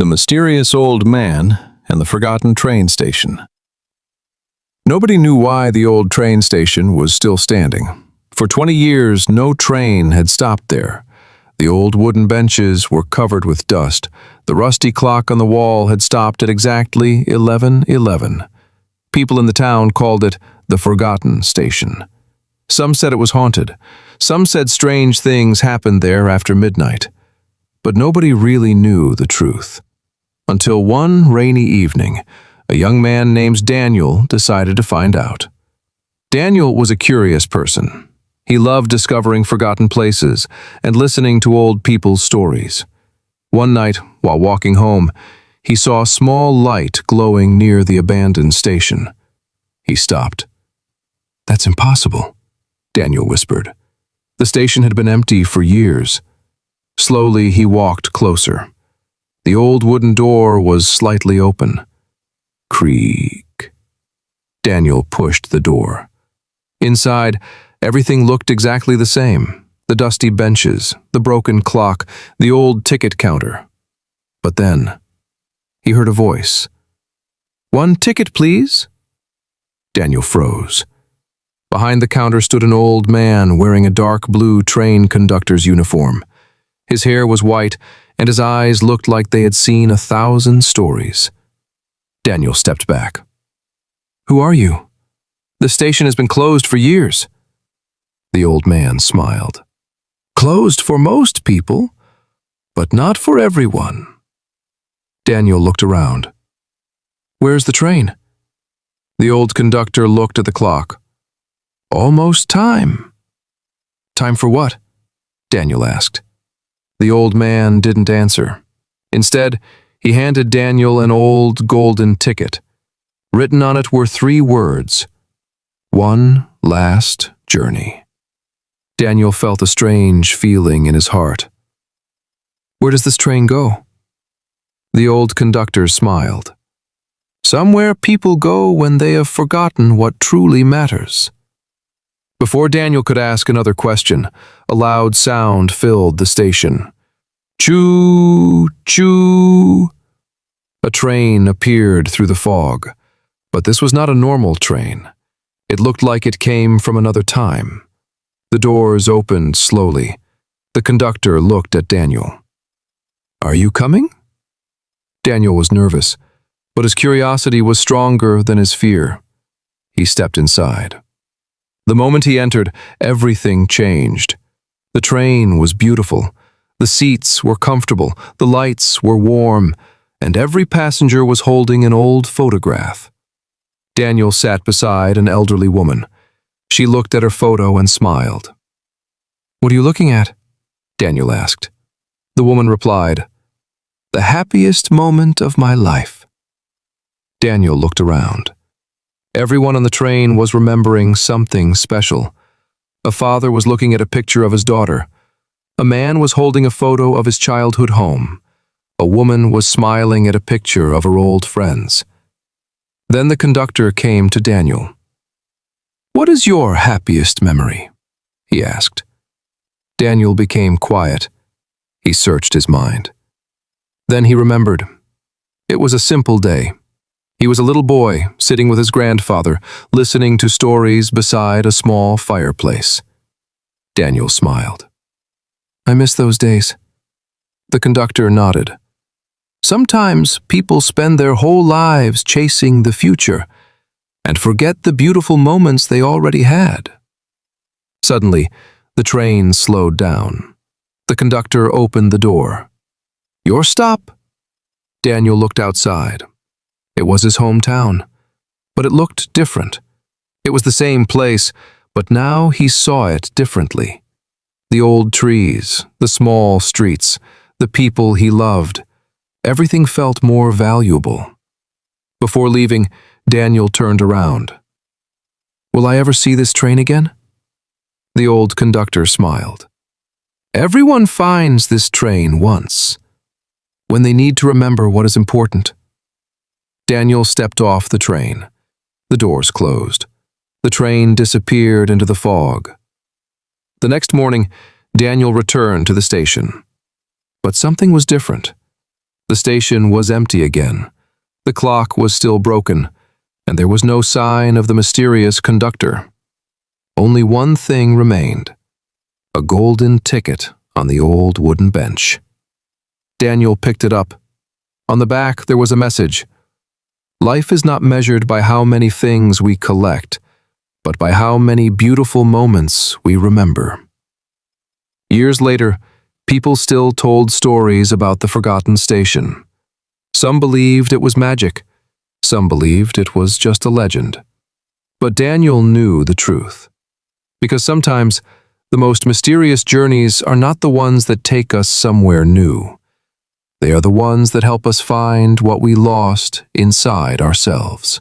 The Mysterious Old Man and the Forgotten Train Station. Nobody knew why the old train station was still standing. For 20 years, no train had stopped there. The old wooden benches were covered with dust. The rusty clock on the wall had stopped at exactly 11:11. People in the town called it the Forgotten Station. Some said it was haunted. Some said strange things happened there after midnight. But nobody really knew the truth. Until one rainy evening, a young man named Daniel decided to find out. Daniel was a curious person. He loved discovering forgotten places and listening to old people's stories. One night, while walking home, he saw a small light glowing near the abandoned station. He stopped. "That's impossible," Daniel whispered. The station had been empty for years. Slowly, he walked closer. The old wooden door was slightly open. Creak. Daniel pushed the door. Inside, everything looked exactly the same. The dusty benches, the broken clock, the old ticket counter. But then, he heard a voice. "One ticket, please." Daniel froze. Behind the counter stood an old man wearing a dark blue train conductor's uniform. His hair was white, and his eyes looked like they had seen 1,000 stories. Daniel stepped back. "Who are you? The station has been closed for years." The old man smiled. "Closed for most people, but not for everyone." Daniel looked around. "Where's the train?" The old conductor looked at the clock. "Almost time." "Time for what?" Daniel asked. The old man didn't answer. Instead, he handed Daniel an old golden ticket. Written on it were 3 words: "One last journey." Daniel felt a strange feeling in his heart. "Where does this train go?" The old conductor smiled. "Somewhere people go when they have forgotten what truly matters." Before Daniel could ask another question, a loud sound filled the station. Choo, choo. A train appeared through the fog, but this was not a normal train. It looked like it came from another time. The doors opened slowly. The conductor looked at Daniel. "Are you coming?" Daniel was nervous, but his curiosity was stronger than his fear. He stepped inside. The moment he entered, everything changed. The train was beautiful. The seats were comfortable, the lights were warm, and every passenger was holding an old photograph. Daniel sat beside an elderly woman. She looked at her photo and smiled. "What are you looking at?" Daniel asked. The woman replied, "The happiest moment of my life." Daniel looked around. Everyone on the train was remembering something special. A father was looking at a picture of his daughter. A man was holding a photo of his childhood home. A woman was smiling at a picture of her old friends. Then the conductor came to Daniel. "What is your happiest memory?" he asked. Daniel became quiet. He searched his mind. Then he remembered. It was a simple day. He was a little boy, sitting with his grandfather, listening to stories beside a small fireplace. Daniel smiled. "I miss those days." The conductor nodded. "Sometimes people spend their whole lives chasing the future and forget the beautiful moments they already had." Suddenly, the train slowed down. The conductor opened the door. "Your stop." Daniel looked outside. It was his hometown, but it looked different. It was the same place, but now he saw it differently. The old trees, the small streets, the people he loved, everything felt more valuable. Before leaving, Daniel turned around. "Will I ever see this train again?" The old conductor smiled. "Everyone finds this train once, when they need to remember what is important." Daniel stepped off the train. The doors closed. The train disappeared into the fog. The next morning, Daniel returned to the station. But something was different. The station was empty again. The clock was still broken, and there was no sign of the mysterious conductor. Only one thing remained: a golden ticket on the old wooden bench. Daniel picked it up. On the back there was a message: "Life is not measured by how many things we collect, but by how many beautiful moments we remember." Years later, people still told stories about the forgotten station. Some believed it was magic. Some believed it was just a legend. But Daniel knew the truth. Because sometimes the most mysterious journeys are not the ones that take us somewhere new. They are the ones that help us find what we lost inside ourselves.